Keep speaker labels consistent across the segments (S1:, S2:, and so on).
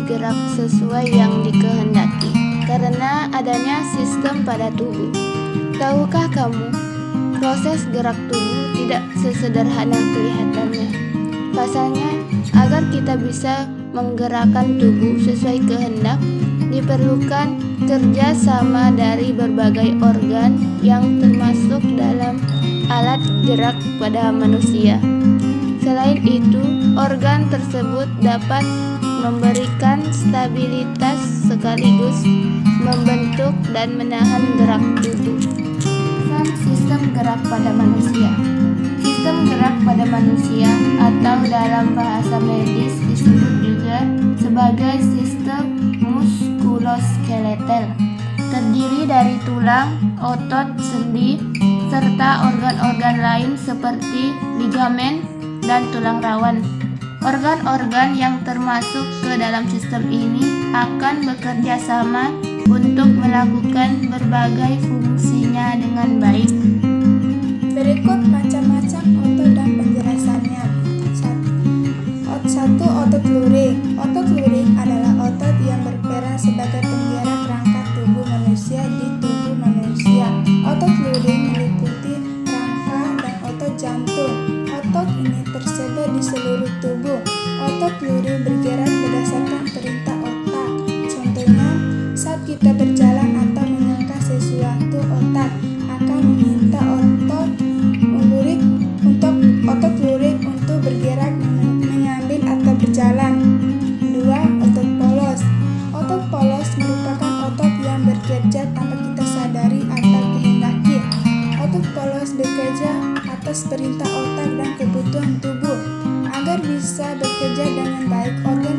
S1: bergerak sesuai yang dikehendaki karena adanya sistem pada tubuh. Tahukah kamu, proses gerak tubuh tidak sesederhana kelihatannya. Pasalnya, agar kita bisa menggerakkan tubuh sesuai kehendak, diperlukan kerjasama dari berbagai organ yang termasuk dalam alat gerak pada manusia. Selain itu, organ tersebut dapat memberikan stabilitas sekaligus membentuk dan menahan gerak tubuh. Sistem gerak pada manusia. Sistem gerak pada manusia atau dalam bahasa medis disebut juga sebagai sistem muskuloskeletal, terdiri dari tulang, otot, sendi, serta organ-organ lain seperti ligamen dan tulang rawan. Organ-organ yang termasuk ke dalam sistem ini akan bekerja sama untuk melakukan berbagai fungsinya dengan baik.
S2: Berikut macam-macam otot dan penjelasannya. 1. Otot luring. Otot luring adalah otot yang berperan sebagai penggerak rangka tubuh manusia di tubuh manusia. Otot luring meliputi rangka dan otot jantung. Otot ini tersebar di seluruh tubuh. Otot luring bergerak berdasarkan perintah otak. Contohnya, saat kita berjalan atau menyangka sesuatu, otak akan meminta otot luring untuk bergerak mengambil atau berjalan. 2. Otot polos. Otot polos merupakan otot yang bekerja tanpa kita sadari atau kehendaki. Otot polos bekerja atas perintah otak dan kebutuhan tubuh. Agar bisa bekerja dengan baik, organ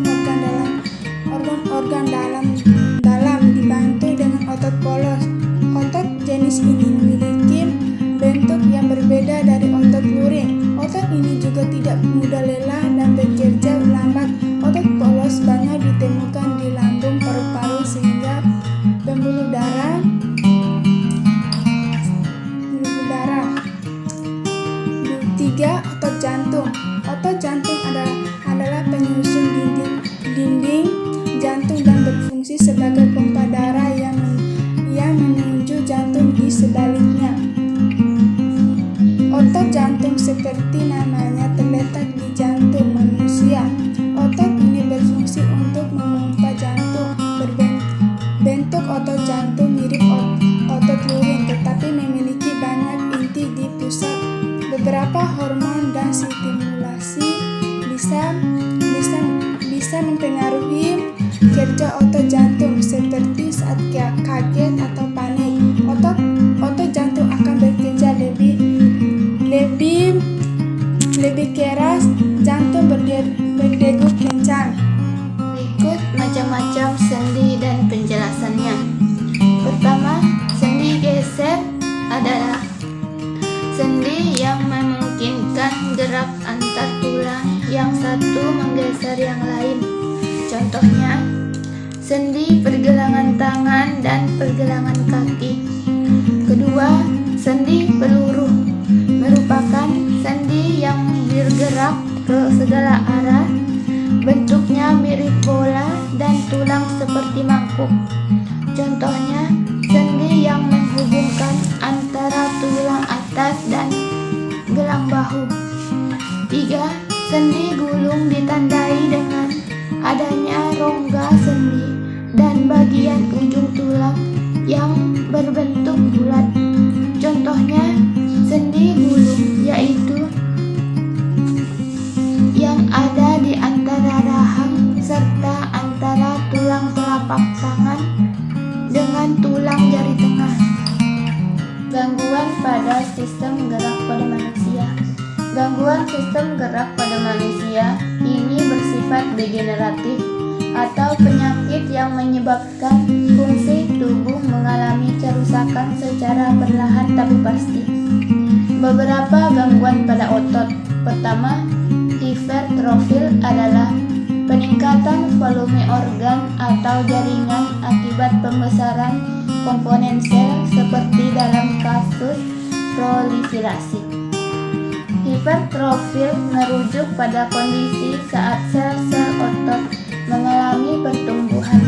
S2: dalam dibantu dengan otot polos. Otot jenis ini memiliki bentuk yang berbeda dari otot luring. Otot ini juga tidak mudah lelah dan bekerja lambat. Otot polos banyak ditemukan di lambung, paru-paru, sehingga pembuluh darah. 3. Otot jantung. Otot jantung adalah penyusun dinding jantung dan berfungsi sebagai pompa darah yang menuju jantung di sebaliknya. Otot jantung seperti namanya terletak di jantung manusia. Otot ini berfungsi untuk memompa jantung. Bentuk otot jantung mirip otot luring, tetapi memiliki banyak inti di pusat. Beberapa hormon dan stimulasi bisa mempengaruhi kerja otot jantung, seperti saat kaget atau panik. Otot jantung akan bekerja lebih keras, jantung berdegup kencang.
S1: Berikut macam-macam sendi dan penjelasannya. Pertama, sendi geser adalah sendi yang memungkinkan gerak antar tulang yang satu menggeser yang lain. Contohnya, sendi pergelangan tangan dan pergelangan kaki. Kedua, sendi peluru merupakan sendi yang bergerak ke segala arah. Bentuknya mirip bola dan tulang seperti mangkuk. Contohnya, sendi yang menghubungkan antara tulang atas dan gelang bahu. 3. Sendi gulung ditandai dengan adanya rongga sendi dan bagian ujung tulang yang berbentuk bulat. Contohnya, sendi gulung yaitu yang ada di antara rahang serta antara tulang telapak tangan dengan tulang jari tengah. Gangguan pada sistem gerak pada manusia. Gangguan sistem gerak pada manusia ini bersifat degeneratif atau penyakit yang menyebabkan fungsi tubuh mengalami kerusakan secara perlahan tapi pasti. Beberapa gangguan pada otot. Pertama, hipertrofil adalah peningkatan volume organ atau jaringan akibat pembesaran komponen sel seperti dalam kasus proliferasi. Hipertrofil merujuk pada kondisi saat sel-sel otot mengalami pertumbuhan.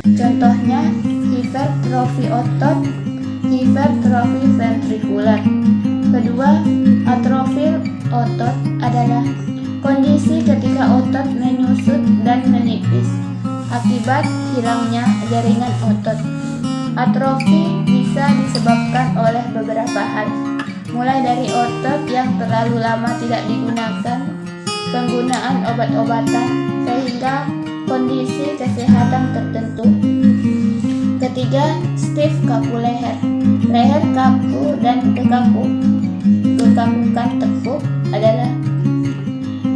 S1: Contohnya hipertrofi otot, hipertrofi ventrikular. Kedua, atrofi otot adalah kondisi ketika otot menyusut dan menipis akibat hilangnya jaringan otot. Atrofi bisa disebabkan oleh beberapa hal, mulai dari otot yang terlalu lama tidak digunakan, penggunaan obat-obatan, sehingga kondisi kesehatan tertentu. Ketiga, stiff kaku leher. Leher kaku dan kekakukan tekuk adalah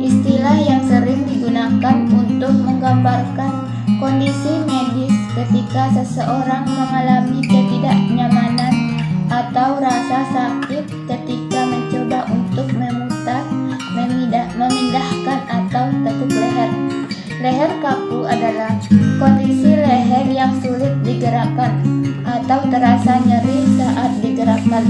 S1: istilah yang sering digunakan untuk menggambarkan kondisi medis ketika seseorang mengalami ketidaknyamanan atau rasa sakit ketika mencoba untuk memindahkan atau tekuk leher. Leher kaku adalah kondisi leher yang sulit digerakkan atau terasa nyeri saat digerakkan.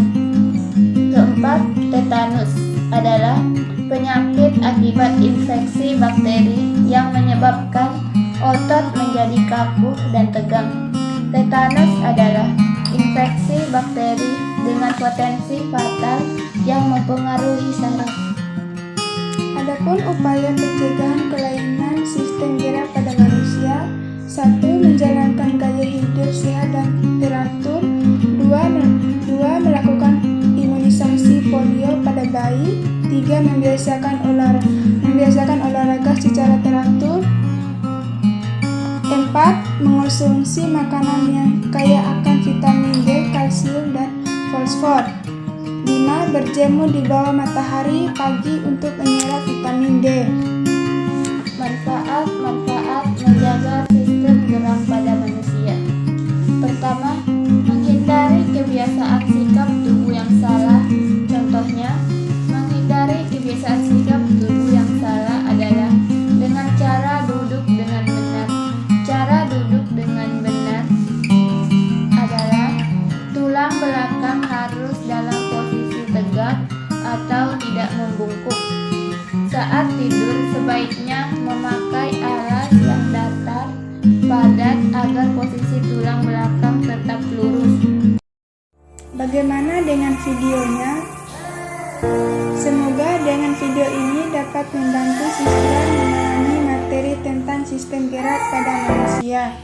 S1: Keempat, tetanus adalah penyakit akibat infeksi bakteri yang menyebabkan otot menjadi kaku dan tegang. Tetanus adalah infeksi bakteri dengan potensi fatal yang mempengaruhi saraf.
S2: Adapun upaya pencegahan kelainan sistem gerak pada manusia: 1. Menjalankan gaya hidup sehat dan teratur. 2. Melakukan imunisasi polio pada bayi. 3. Membiasakan olahraga secara teratur. 4. Mengonsumsi makanan yang kaya akan vitamin D, kalsium, dan fosfor. 5. Berjemur di bawah matahari pagi untuk menyerap vitamin D.
S1: Manfaat menjaga sistem gerak pada manusia. Pertama, menghindari kebiasaan sikap tubuh yang salah. Contohnya, menghindari kebiasaan sikap tubuh yang salah adalah dengan cara duduk dengan benar. Cara duduk dengan benar adalah tulang belakang harus dalam posisi tegak atau tidak membungkuk. Saat tidur sebaiknya memakai alas yang datar, padat agar posisi tulang belakang tetap lurus.
S2: Bagaimana dengan videonya? Semoga dengan video ini dapat membantu siswa memahami materi tentang sistem gerak pada manusia.